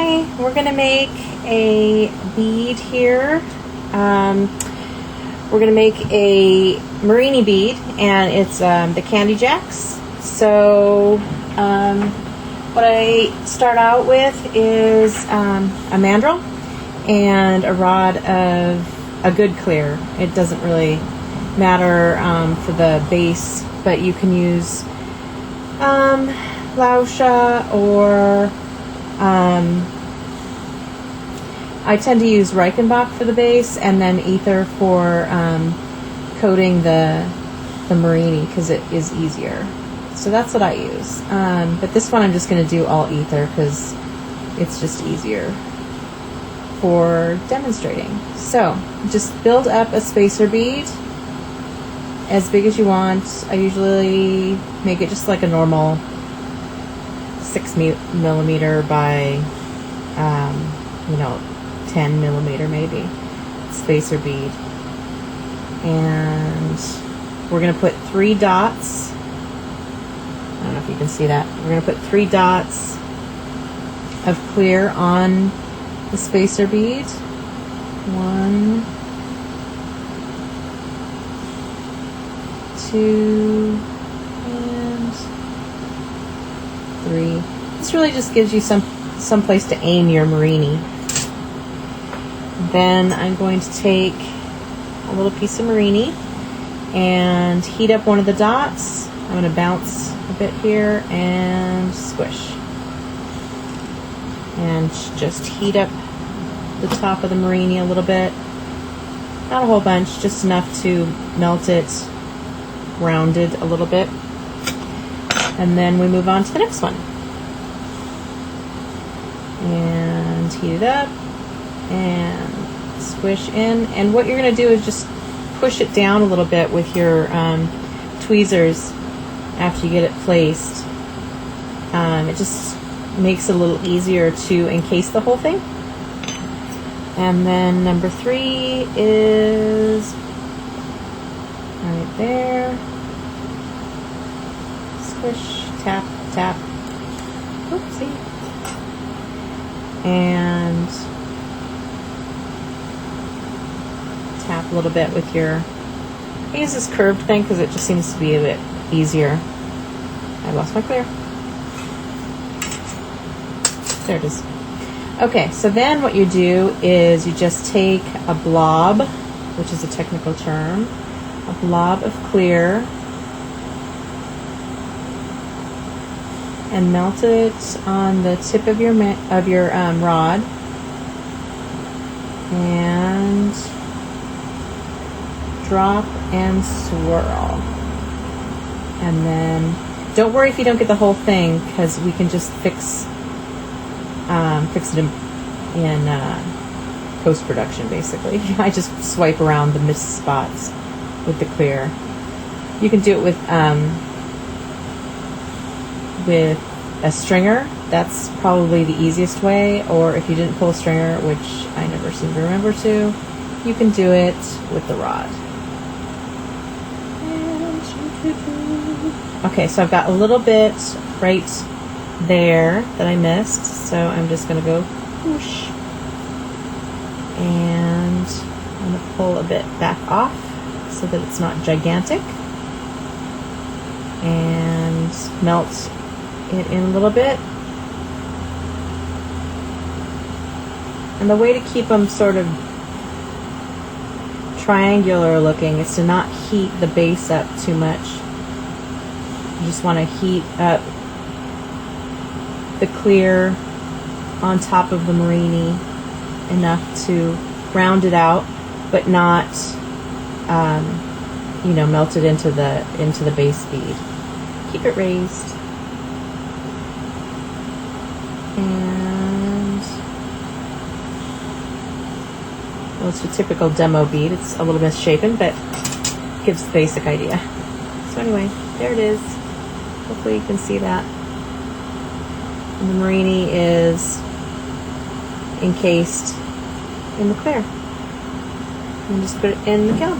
Okay, we're gonna make a bead here. We're gonna make a murrini bead, and it's the Candy Jacks. So what I start out with is a mandrel and a rod of a good clear. It doesn't really matter for the base, but you can use Lausha or I tend to use Reichenbach for the base, and then Aether for coating the murrini because it is easier. So that's what I use. But this one I'm just going to do all Aether because it's just easier for demonstrating. So just build up a spacer bead as big as you want. I usually make it just like a normal 6 millimeter by 10 millimeter maybe spacer bead, and we're going to put 3 dots. I don't know if you can see that. We're going to put 3 dots of clear on the spacer bead. 1, 2, and 3. This really just gives you some place to aim your murrini. Then I'm going to take a little piece of murrini and heat up one of the dots. I'm going to bounce a bit here and squish. And just heat up the top of the murrini a little bit. Not a whole bunch, just enough to melt it rounded a little bit. And then we move on to the next one. And heat it up and squish in. And what you're going to do is just push it down a little bit with your tweezers after you get it placed. It just makes it a little easier to encase the whole thing. And then number 3 is right there. Squish, tap, tap. Oopsie. And tap a little bit with your, I use this curved thing because it just seems to be a bit easier. I lost my clear. There it is. Okay, so then what you do is you just take a blob, which is a technical term, a blob of clear, and melt it on the tip of your rod, and drop and swirl. And then don't worry if you don't get the whole thing, because we can just fix it in post-production basically. I just swipe around the missed spots with the clear. You can do it with a stringer. That's probably the easiest way, or if you didn't pull a stringer, which I never seem to remember to, you can do it with the rod. Okay, so I've got a little bit right there that I missed, so I'm just going to go whoosh, and I'm going to pull a bit back off so that it's not gigantic, and melt it in a little bit. And the way to keep them sort of triangular looking is to not heat the base up too much. You just want to heat up the clear on top of the murrini enough to round it out, but not melt it into the base bead. Keep it raised. And well, it's a typical demo bead. It's a little misshapen, but gives the basic idea. So anyway, there it is. Hopefully you can see that. And the murrini is encased in the clear. And just put it in the kiln.